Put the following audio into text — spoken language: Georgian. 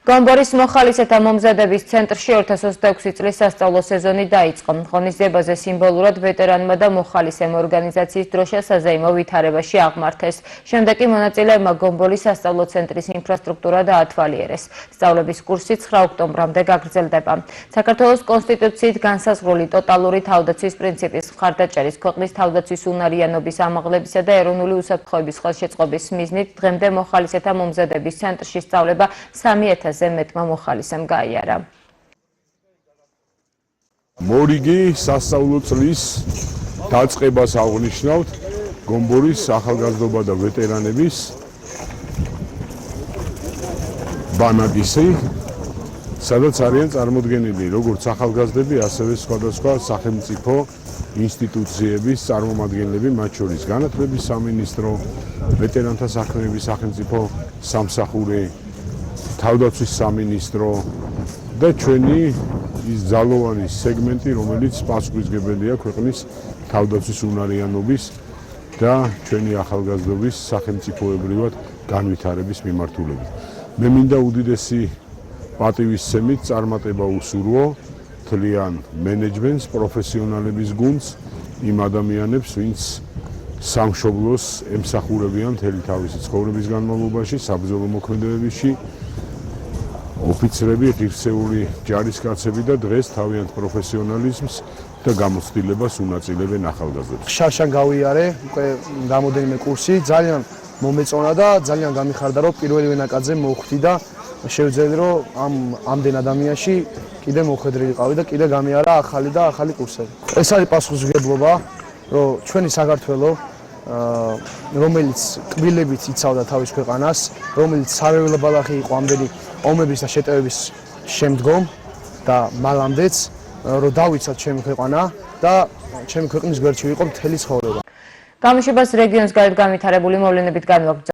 გომბორის მოხალისეთა მომზადების ცენტრში 2026 წლის სასწავლო სეზონი დაიწყო. ღონისძიებაზე სიმბოლურად ვეტერანმა და მოხალისემ ორგანიზაციის დროშა საზეიმო ვითარებაში აღმართეს. შემდეგ კი მონაწილეებმა გომბორის სასწავლო ცენტრის ინფრასტრუქტურა დაათვალიერეს. სწავლების კურსი 9 ოქტომბრამდე გაგრძელდება. საქართველოს კონსტიტუციით განსაზღვრული ტოტალური თავდაცვის პრინციპის მხარდაჭერის, ქვეყნის თავდაცვის უნარიანობის ამაღლებისა და ეროვნული უსაფრთხოების ხელშეწყობის მიზნით დღემდე მოხალისეთა მომზადების ცენტრში სწავლება 3000 მეტმა მოხალისემ გაიარა. მორიგი სასწავლო წლის დაწყებას აღნიშნავთ გომბორის ახალგაზრდობა და ვეტერანების ბანაკისი, სადაც არიან წარმოდგენილი როგორც ახალგაზრდები, ასევე სხვადასხვა სახელმწიფო ინსტიტუციების წარმომადგენლები, მათ შორის განათლების სამინისტრო, ვეტერანთა საქმეების სახელმწიფო სამსახური, თავდაცვის სამინისტრო და ჩვენი ის ძალოვანი სეგმენტი, რომელიც პასუხისმგებელია ქვეყნის თავდაცვის უნარიანობის და ჩვენი ახალგაზრდობის სახელმწიფოებრივად განვითარების მიმართულებით. მე მინდა უდიდესი პატივისცემით წარმატება უსურვო მთლიან მენეჯმენტს, პროფესიონალების გუნდს, იმ ადამიანებს, ვინც სამშობლოს ემსახურებიან მთელი თავისი ცხოვრების განმავლობაში, საბრძოლო მოქმედებებში, ოფიცრები, ღირსეული ჯარისკაცები და დღეს თავიანთ პროფესიონალიზმს და გამოცდილებას უნაწილებენ ახალგაზრდებს. შარშან გავიარე უკვე რამოდენიმე კურსი, ძალიან მომეწონა და ძალიან გამიხარდა, რომ პირველი ვენაკაძე მოვხვდი და შევძელი, რომ ამდენ ადამიანში კიდე მოხვედრილი ყავი და კიდე გამიარა ახალი კურსები. ეს არის პასუხისმგებლობა, რომ ჩვენი საქართველო, რომელიც კბილებით იცავდა თავის ქვეყანას, რომელიც სარეველაბალახი იყო ამდენი ომების და შეტევების შემდგომ და მალამდეც, რომ დავიცავთ ჩემი ქვეყანა და ჩემი ქვეყნის გვერდში ვიყო მთელი ცხოვრება. გამოშვებას რეგიონის გარეთ განვითარებული მოვლენებით განვაგრძელებთ.